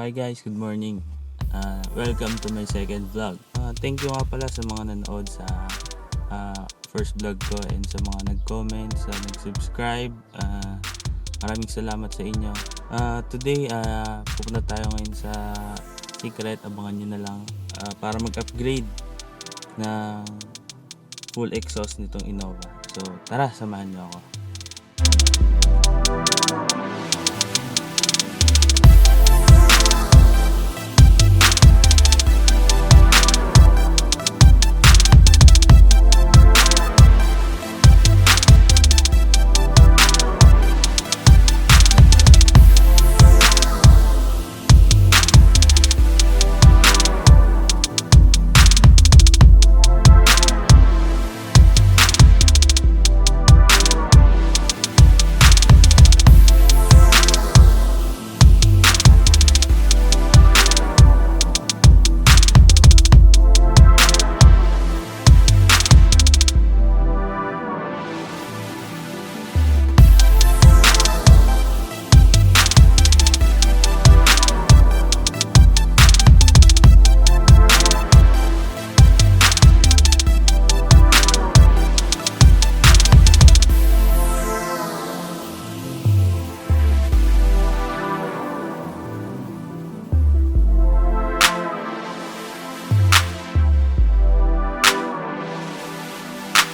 Hi guys, good morning. Welcome to my second vlog. Thank you nga pala sa mga nanood sa first vlog ko and sa mga nag-comment, sa nag-subscribe. Maraming salamat sa inyo. Today, pupunta tayo ngayon sa secret. Abangan nyo na lang para mag-upgrade ng full exhaust nitong Innova. So tara, samahan nyo ako.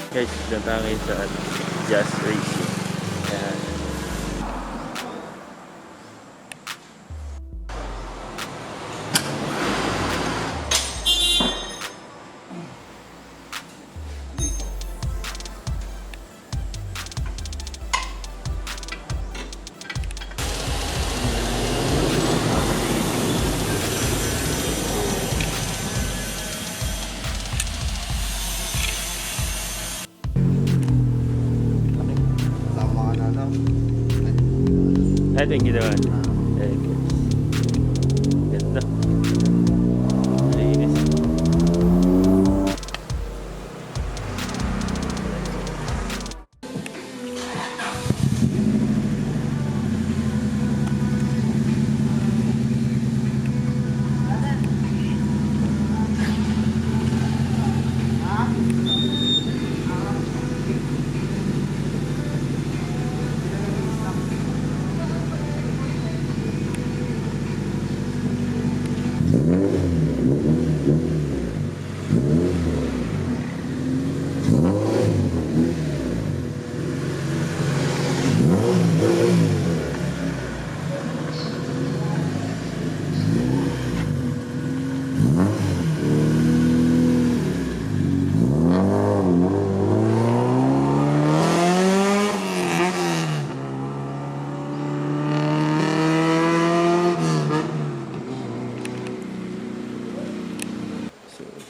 Guys, doon tayo ngayon sa Just Racing. Ayan. I think you naman. Ganda. Linis.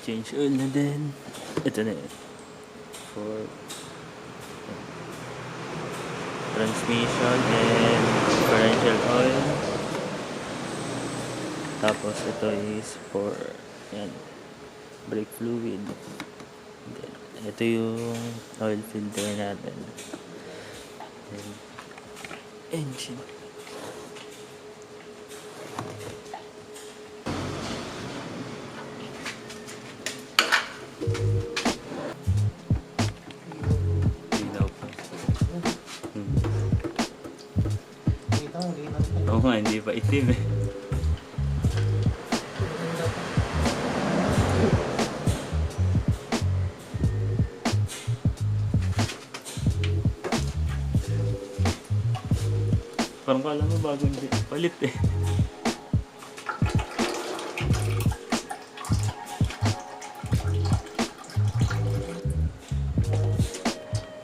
Change oil na din. Ito na yun. For transmission and differential oil. Tapos ito is for yan, brake fluid. Then, ito yung oil filter natin. Then, engine. Oo nga, hindi pa itim eh. Parang kala mo bagong palit eh.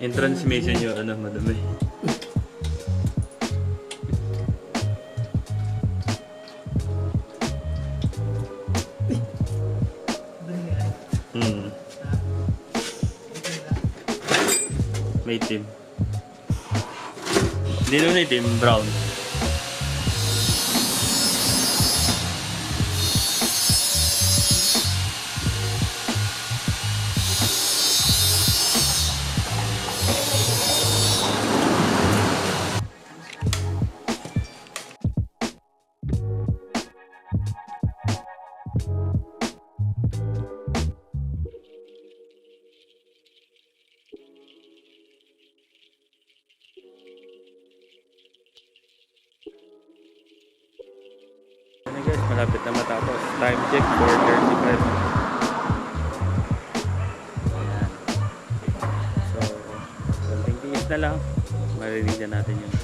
Yung transmission yung ano, madami. May itim. Hindi naman itim, brown. Ano guys, malapit na matapos. Time check 4:35. Ayan. So, konting tiis na lang. Maririnig na natin yung